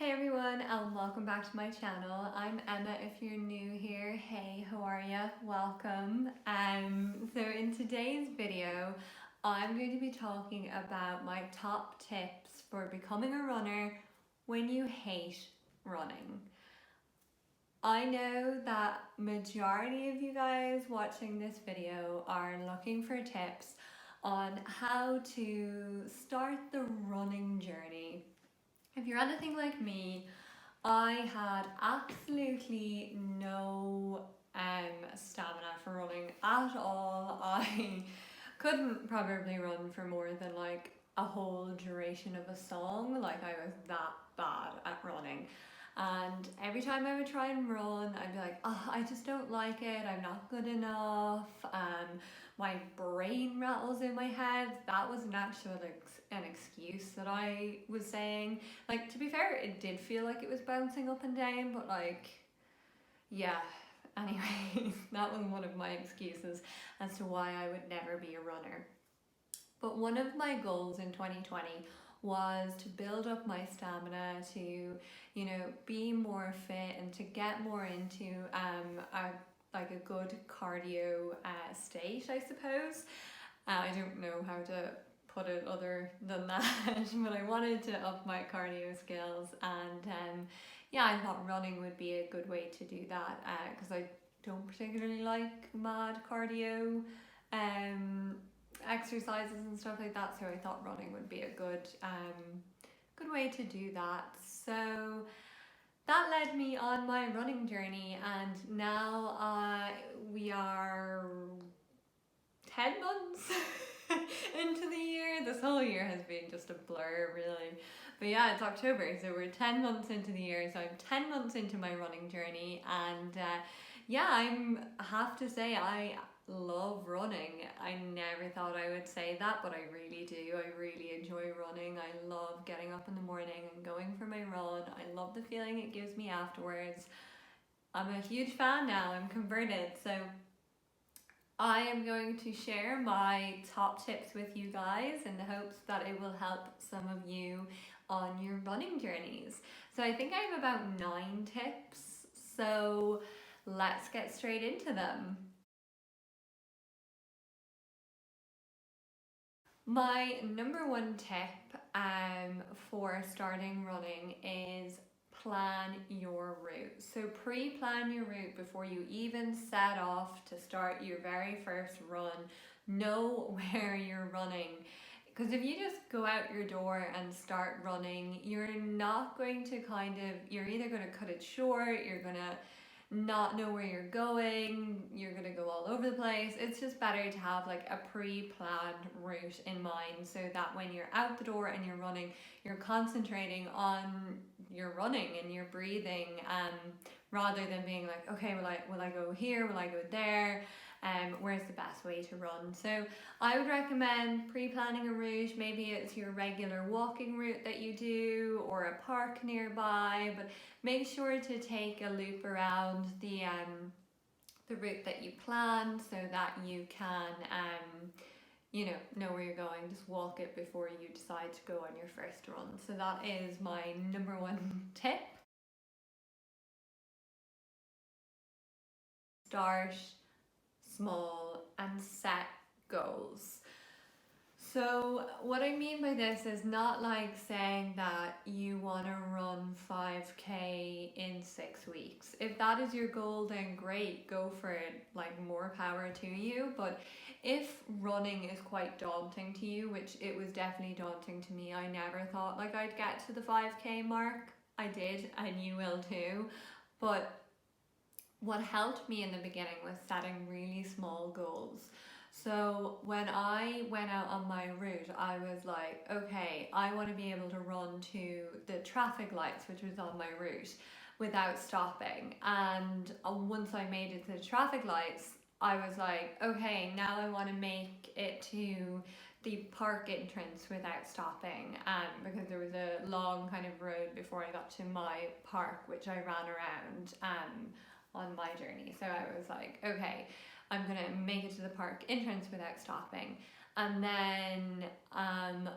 Hey everyone, and welcome back to my channel. I'm Emma if you're new here. Hey, how are ya? Welcome. So in today's video, I'm going to be talking about my top tips for becoming a runner when you hate running. I know that majority of you guys watching this video are looking for tips on how to start the running journey. If you're anything like me, I had absolutely no stamina for running at all. I couldn't probably run for more than like a whole duration of a song. Like I was that bad at running. And every time I would try and run, I'd be like, oh, I just don't like it. I'm not good enough. My brain rattles in my head. That was an excuse that I was saying. Like, to be fair, it did feel like it was bouncing up and down, but like, yeah. Anyway, that was one of my excuses as to why I would never be a runner. But one of my goals in 2020 was to build up my stamina, to, be more fit and to get more into a good cardio state, I suppose. I don't know how to put it other than that, but I wanted to up my cardio skills, and I thought running would be a good way to do that because I don't particularly like mad cardio exercises and stuff like that, so I thought running would be a good way to do that. So that led me on my running journey, and now we are 10 months into the year. This whole year has been just a blur, really. But yeah, it's October, so we're 10 months into the year, so I'm 10 months into my running journey, and I have to say I love running. I never thought I would say that, but I really do. I really enjoy running. I love getting up in the morning and going for my run. I love the feeling it gives me afterwards. I'm a huge fan now. I'm converted. So I am going to share my top tips with you guys in the hopes that it will help some of you on your running journeys. So I think I have about 9 tips. So let's get straight into them. My number one tip for starting running is plan your route. So pre-plan your route before you even set off to start your very first run. Know where you're running. Because if you just go out your door and start running, you're not going to you're either going to cut it short, you're going to not know where you're going, you're gonna go all over the place. It's just better to have like a pre-planned route in mind so that when you're out the door and you're running, you're concentrating on your running and your breathing, rather than being like, okay, will I go here, will I go there, where's the best way to run. So I would recommend pre-planning a route. Maybe it's your regular walking route that you do or a park nearby, but make sure to take a loop around the route that you planned so that you can know where you're going. Just walk it before you decide to go on your first run. So that is my number one tip. Start small and set goals. So what I mean by this is not like saying that you want to run 5k in 6 weeks. If that is your goal, then great, go for it, like more power to you. But if running is quite daunting to you, which it was definitely daunting to me, I never thought like I'd get to the 5k mark. I did, and you will too. But what helped me in the beginning was setting really small goals. So when I went out on my route, I was like, okay, I want to be able to run to the traffic lights, which was on my route, without stopping. And once I made it to the traffic lights, I was like, okay, now I want to make it to the park entrance without stopping, because there was a long kind of road before I got to my park, which I ran around on my journey. So I was like, okay, I'm gonna make it to the park entrance without stopping. And then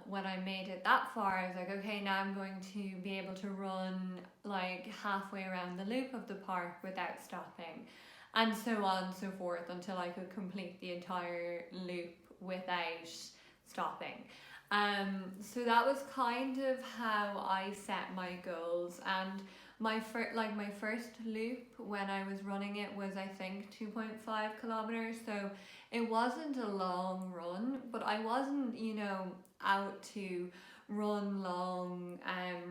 when I made it that far, I was like, okay, now I'm going to be able to run like halfway around the loop of the park without stopping, and so on and so forth until I could complete the entire loop without stopping. So that was kind of how I set my goals. And my first loop when I was running it was, I think, 2.5 kilometers. So it wasn't a long run, but I wasn't, out to run long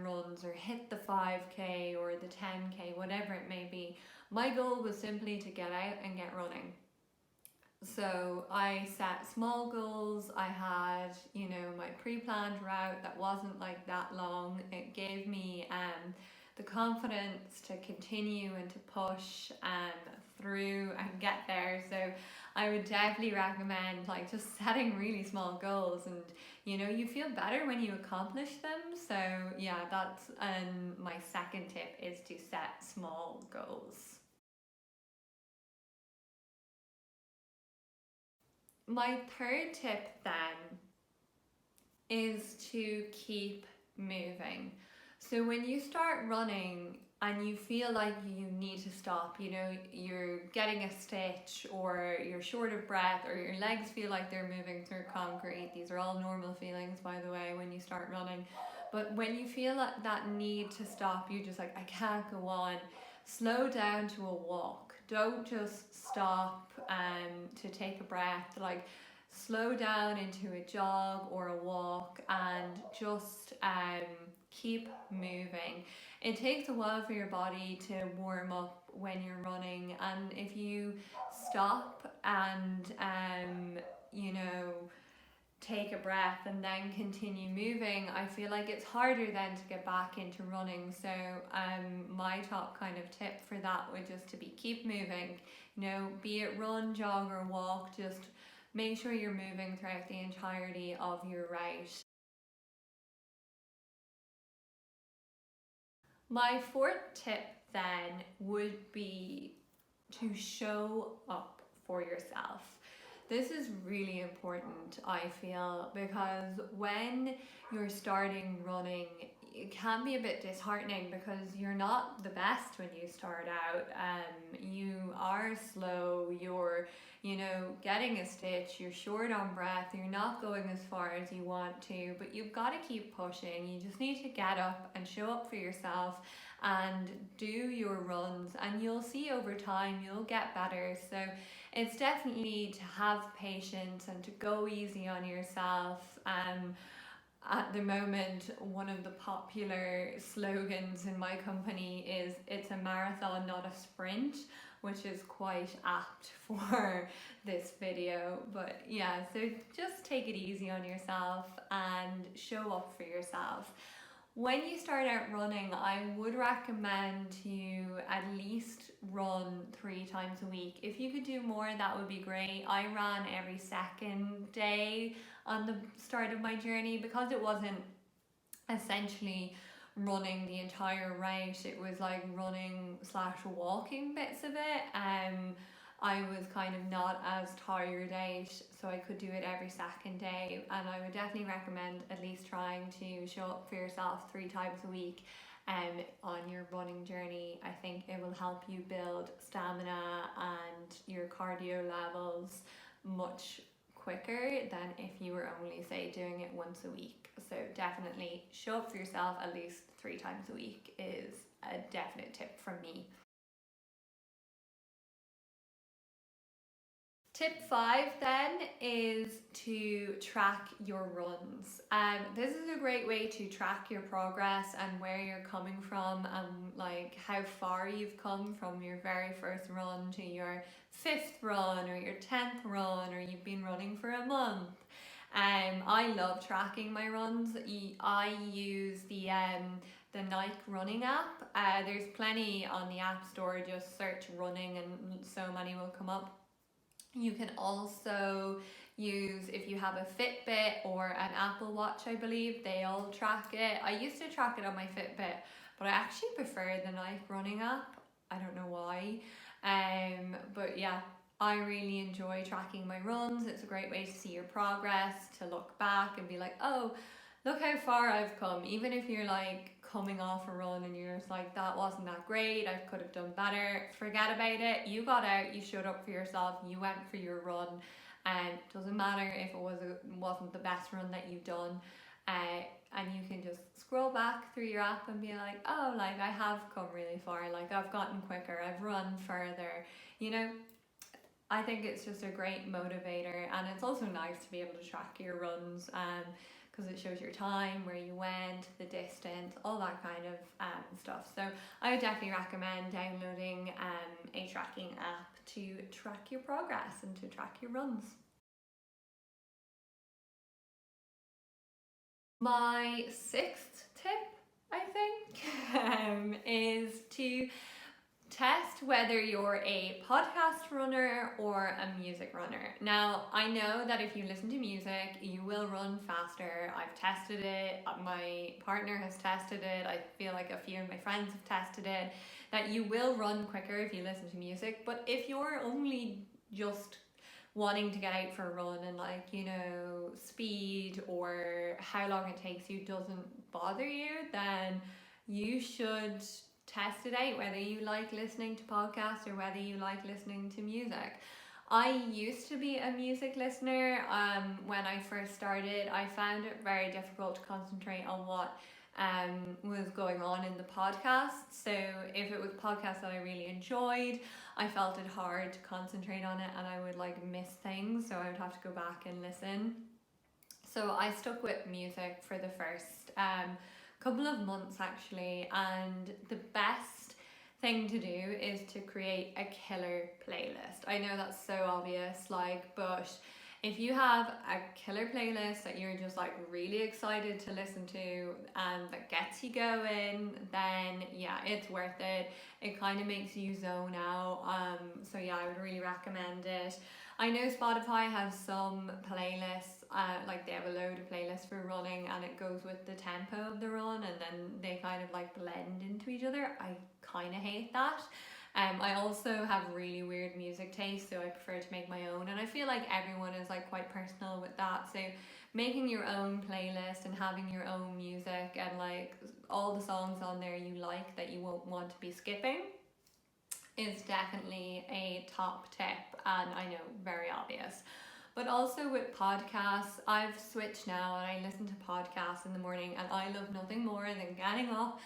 runs or hit the 5k or the 10k, whatever it may be. My goal was simply to get out and get running. So I set small goals. I had, my pre-planned route that wasn't like that long. It gave me the confidence to continue and to push through and get there. So I would definitely recommend like just setting really small goals, and you feel better when you accomplish them. So yeah, that's my second tip, is to set small goals. My third tip then is to keep moving. So when you start running and you feel like you need to stop, you're getting a stitch or you're short of breath or your legs feel like they're moving through concrete. These are all normal feelings, by the way, when you start running. But when you feel that need to stop, you're just like, I can't go on, slow down to a walk. Don't just stop to take a breath. Like, slow down into a jog or a walk and just keep moving. It takes a while for your body to warm up when you're running, and if you stop and take a breath and then continue moving, I feel like it's harder then to get back into running. So my top kind of tip for that would just to be keep moving, be it run, jog or walk, just make sure you're moving throughout the entirety of your route. My fourth tip then would be to show up for yourself. This is really important, I feel, because when you're starting running, it can be a bit disheartening because you're not the best when you start out. You are slow, you're, getting a stitch, you're short on breath, you're not going as far as you want to, but you've got to keep pushing. You just need to get up and show up for yourself and do your runs, and you'll see over time you'll get better. So it's definitely to have patience and to go easy on yourself. At the moment, one of the popular slogans in my company is "It's a marathon, not a sprint," which is quite apt for this video. But yeah, so just take it easy on yourself and show up for yourself. When you start out running, I would recommend to at least run 3 times a week. If you could do more, that would be great. I ran every second day on the start of my journey because it wasn't essentially running the entire route. It was like running / walking bits of it. I was kind of not as tired out, so I could do it every second day, and I would definitely recommend at least trying to show up for yourself 3 times a week on your running journey. I think it will help you build stamina and your cardio levels much quicker than if you were only, say, doing it once a week. So definitely show up for yourself at least 3 times a week is a definite tip from me. Tip 5 then is to track your runs. This is a great way to track your progress and where you're coming from, and like how far you've come from your very first run to your 5th run or your 10th run, or you've been running for a month. I love tracking my runs. I use the Nike running app. There's plenty on the App Store. Just search running and so many will come up. You can also use, if you have a Fitbit or an Apple Watch, I believe, they all track it. I used to track it on my Fitbit, but I actually prefer the Nike running app. I don't know why. But yeah, I really enjoy tracking my runs. It's a great way to see your progress, to look back and be like, oh, look how far I've come. Even if you're like coming off a run and you're just like, that wasn't that great, I could have done better, forget about it. You got out, you showed up for yourself, you went for your run, and it doesn't matter if it wasn't the best run that you've done. And you can just scroll back through your app and be like, oh, like I have come really far, like I've gotten quicker, I've run further, you know. I think it's just a great motivator, and it's also nice to be able to track your runs, because it shows your time, where you went, the distance, all that kind of stuff. So I would definitely recommend downloading a tracking app to track your progress and to track your runs. My sixth tip, I think, is to test whether you're a podcast runner or a music runner. Now, I know that if you listen to music, you will run faster. I've tested it, my partner has tested it, I feel like a few of my friends have tested it, that you will run quicker if you listen to music. But if you're only just wanting to get out for a run and, like, you know, speed or how long it takes you doesn't bother you, then you should test it out, whether you like listening to podcasts or whether you like listening to music. I used to be a music listener. When I first started, I found it very difficult to concentrate on what was going on in the podcast. So if it was podcasts that I really enjoyed, I felt it hard to concentrate on it, and I would like miss things, so I would have to go back and listen. So I stuck with music for the first couple of months actually, and the best thing to do is to create a killer playlist. I know that's so obvious, like, but if you have a killer playlist that you're just like really excited to listen to and that gets you going, then yeah, it's worth it. It kind of makes you zone out. So yeah, I would really recommend it. I know Spotify has some playlists, like they have a load of playlists for running, and it goes with the tempo of the run, and then they kind of like blend into each other. I kind of hate that. I also have really weird music taste, so I prefer to make my own, and I feel like everyone is like quite personal with that. So making your own playlist and having your own music and like all the songs on there you like that you won't want to be skipping is definitely a top tip, and I know, very obvious. But also with podcasts, I've switched now and I listen to podcasts in the morning, and I love nothing more than getting up,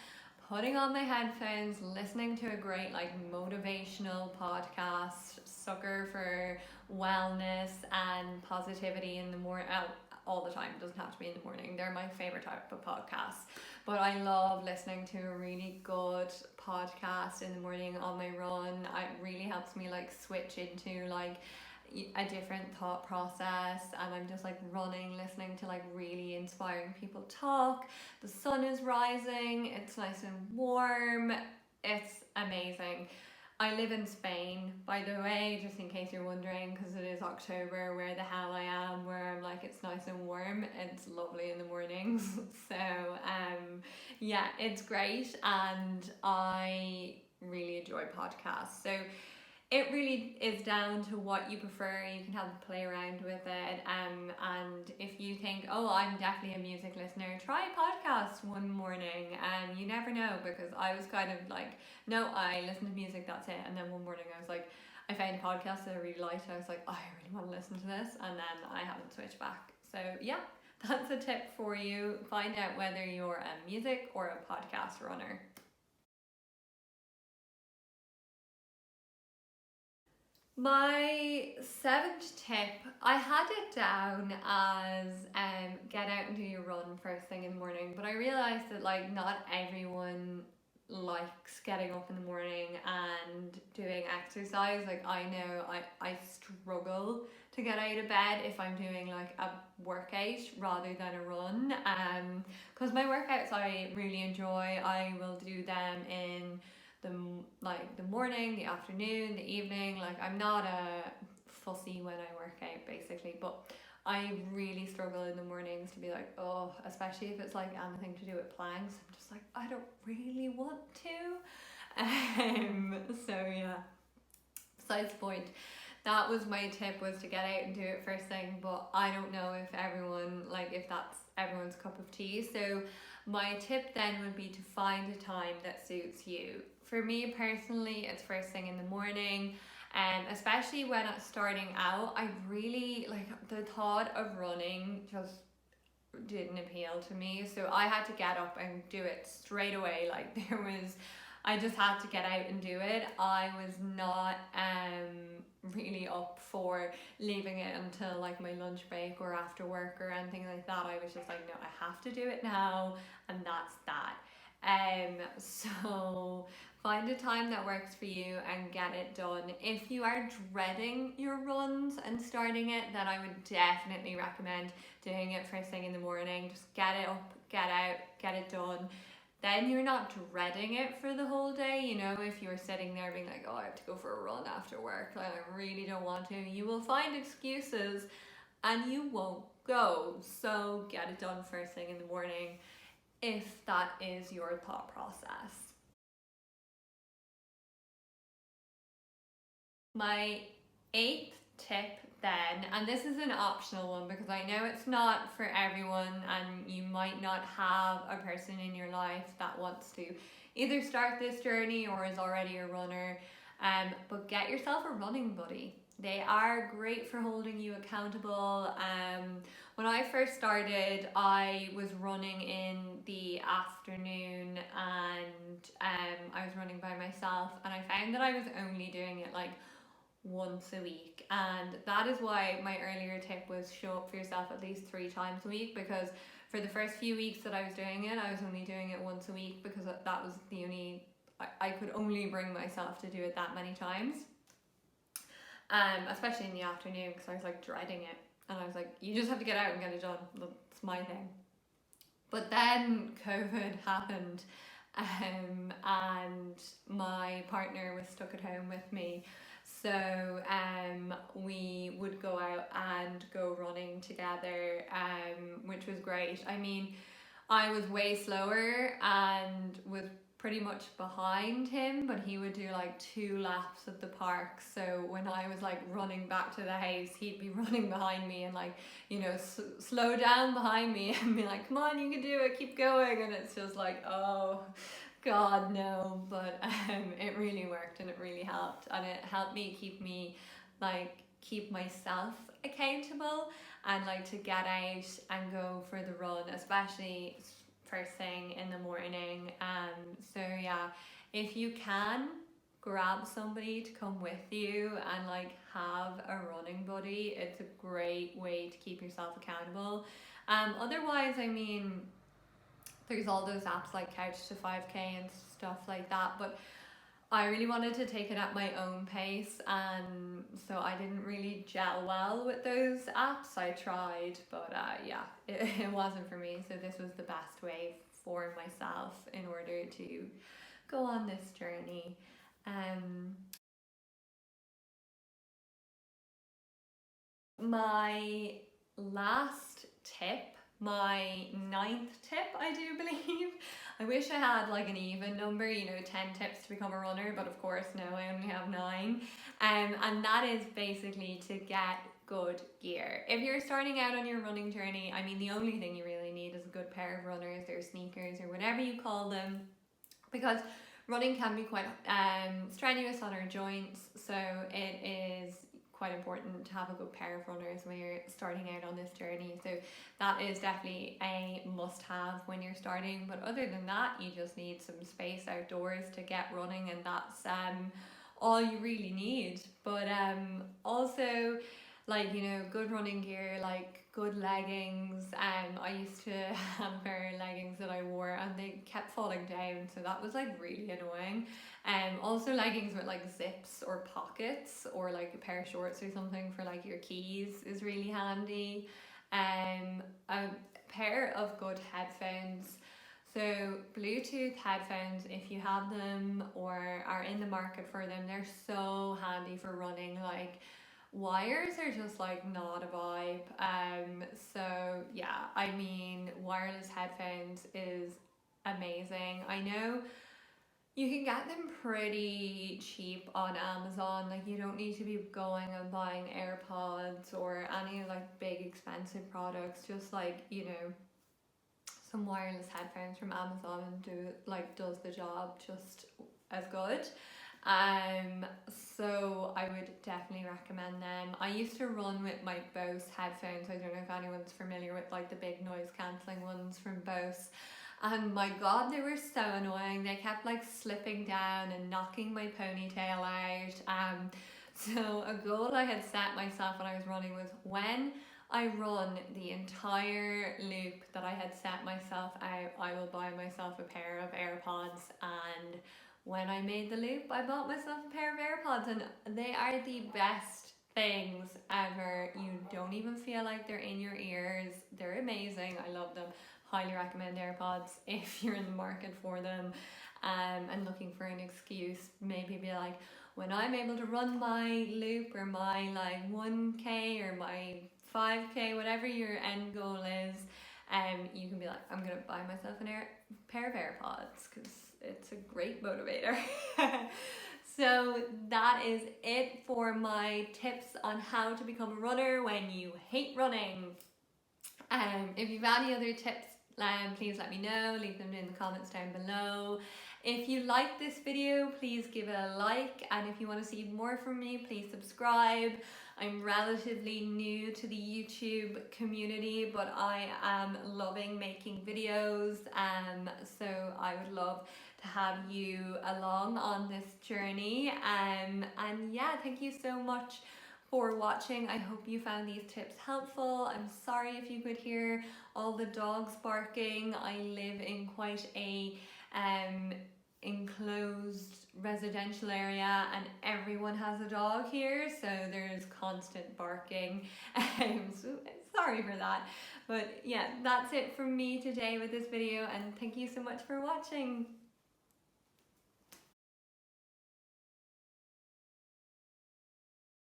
putting on my headphones, listening to a great like motivational podcast, sucker for wellness and positivity in the morning. All the time, it doesn't have to be in the morning. They're my favorite type of podcasts. But I love listening to a really good podcast in the morning on my run. It really helps me like switch into like a different thought process, and I'm just like running, listening to like really inspiring people talk. The sun is rising, it's nice and warm, it's amazing. I live in Spain, by the way, just in case you're wondering, because it is October, where the hell I am, where I'm like, it's nice and warm, it's lovely in the mornings. So yeah, it's great, and I really enjoy podcasts. So it really is down to what you prefer. You can have a play around with it. And if you think, oh, I'm definitely a music listener, try a podcast one morning. And you never know, because I was kind of like, no, I listen to music, that's it. And then one morning I was like, I found a podcast that I really liked. I was like, oh, I really want to listen to this. And then I haven't switched back. So yeah, that's a tip for you. Find out whether you're a music or a podcast runner. My seventh tip, I had it down as get out and do your run first thing in the morning, but I realised that like not everyone likes getting up in the morning and doing exercise. Like I know I struggle to get out of bed if I'm doing like a workout rather than a run. Because my workouts I really enjoy. I will do them in the like the morning, the afternoon, the evening. Like I'm not a fussy when I work out basically, but I really struggle in the mornings to be like, oh, especially if it's like anything to do with planks. I'm just like, I don't really want to. So yeah, besides the point. that was my tip, was to get out and do it first thing. But I don't know if everyone, like, if that's everyone's cup of tea. So my tip then would be to find a time that suits you. For me personally, it's first thing in the morning. Especially when it's starting out, I really like the thought of running just didn't appeal to me. So I had to get up and do it straight away. Like I just had to get out and do it. I was not really up for leaving it until like my lunch break or after work or anything like that. I was just like, no, I have to do it now, and that's that. So find a time that works for you and get it done. If you are dreading your runs and starting it, then I would definitely recommend doing it first thing in the morning. Just get it up, get out, get it done. Then you're not dreading it for the whole day. You know, if you're sitting there being like, oh, I have to go for a run after work, like I really don't want to, you will find excuses and you won't go. So get it done first thing in the morning if that is your thought process. My eighth tip then, and this is an optional one because I know it's not for everyone and you might not have a person in your life that wants to either start this journey or is already a runner, but get yourself a running buddy. They are great for holding you accountable. When I first started, I was running in the afternoon and I was running by myself, and I found that I was only doing it like once a week, and that is why my earlier tip was show up for yourself at least 3 times a week, because for the first few weeks that I was doing it, I was only doing it once a week because that was the only, I could only bring myself to do it that many times, especially in the afternoon, because I was like dreading it, and I was like, you just have to get out and get it done, that's my thing. But then COVID happened, and my partner was stuck at home with me. So we would go out and go running together, which was great. I mean, I was way slower and was pretty much behind him, but he would do like 2 laps of the park. So when I was like running back to the house, he'd be running behind me and like, you know, slow down behind me and be like, come on, you can do it, keep going. And it's just like, oh God, no. But it really worked and it really helped, and it helped me keep myself accountable and like to get out and go for the run, especially first thing in the morning. So yeah, if you can, grab somebody to come with you and like have a running buddy. It's a great way to keep yourself accountable. Otherwise, I mean, there's all those apps like Couch to 5K and stuff like that, but I really wanted to take it at my own pace, and so I didn't really gel well with those apps. I tried, but yeah, it wasn't for me. So this was the best way for myself in order to go on this journey. My last tip, my 9th tip, I do believe. I wish I had like an even number, you know, 10 tips to become a runner, but of course, no, I only have 9. And that is basically to get good gear. If you're starting out on your running journey, I mean, the only thing you really need is a good pair of runners or sneakers or whatever you call them, because running can be quite strenuous on our joints, so it is quite important to have a good pair of runners when you're starting out on this journey. So that is definitely a must-have when you're starting. But other than that, you just need some space outdoors to get running, and that's all you really need. But also, like, you know, good running gear, like good leggings. I used to have a pair of leggings that I wore and they kept falling down, so that was like really annoying. Also leggings with like zips or pockets, or like a pair of shorts or something for like your keys is really handy. A pair of good headphones. So Bluetooth headphones, if you have them or are in the market for them, they're so handy for running. Like, wires are just like not a vibe. So yeah, I mean, wireless headphones is amazing. I know You can get them pretty cheap on Amazon. Like, you don't need to be going and buying AirPods or any like big expensive products. Just like, you know, some wireless headphones from Amazon and does the job just as good. So I would definitely recommend them. I used to run with my Bose headphones. I don't know if anyone's familiar with like the big noise cancelling ones from Bose. And my god, they were so annoying. They kept like slipping down and knocking my ponytail out. So a goal I had set myself when I was running was, when I run the entire loop that I had set myself out, I will buy myself a pair of AirPods. And when I made the loop, I bought myself a pair of AirPods, and they are the best things ever. You don't even feel like they're in your ears. They're amazing. I love them. Highly recommend AirPods if you're in the market for them, and looking for an excuse. Maybe be like, when I'm able to run my loop or my like 1K or my 5K, whatever your end goal is, you can be like, I'm gonna buy myself pair of AirPods because it's a great motivator. So that is it for my tips on how to become a runner when you hate running. If you've any other tips, please let me know. Leave them in the comments down below. If you like this video, please give it a like, and if you want to see more from me, please subscribe. I'm relatively new to the YouTube community, but I am loving making videos, so I would love to have you along on this journey. And yeah, thank you so much for watching. I hope you found these tips helpful. I'm sorry if you could hear all the dogs barking. I live in quite a enclosed residential area, and everyone has a dog here, so there's constant barking. So sorry for that. But yeah, that's it from me today with this video, and thank you so much for watching.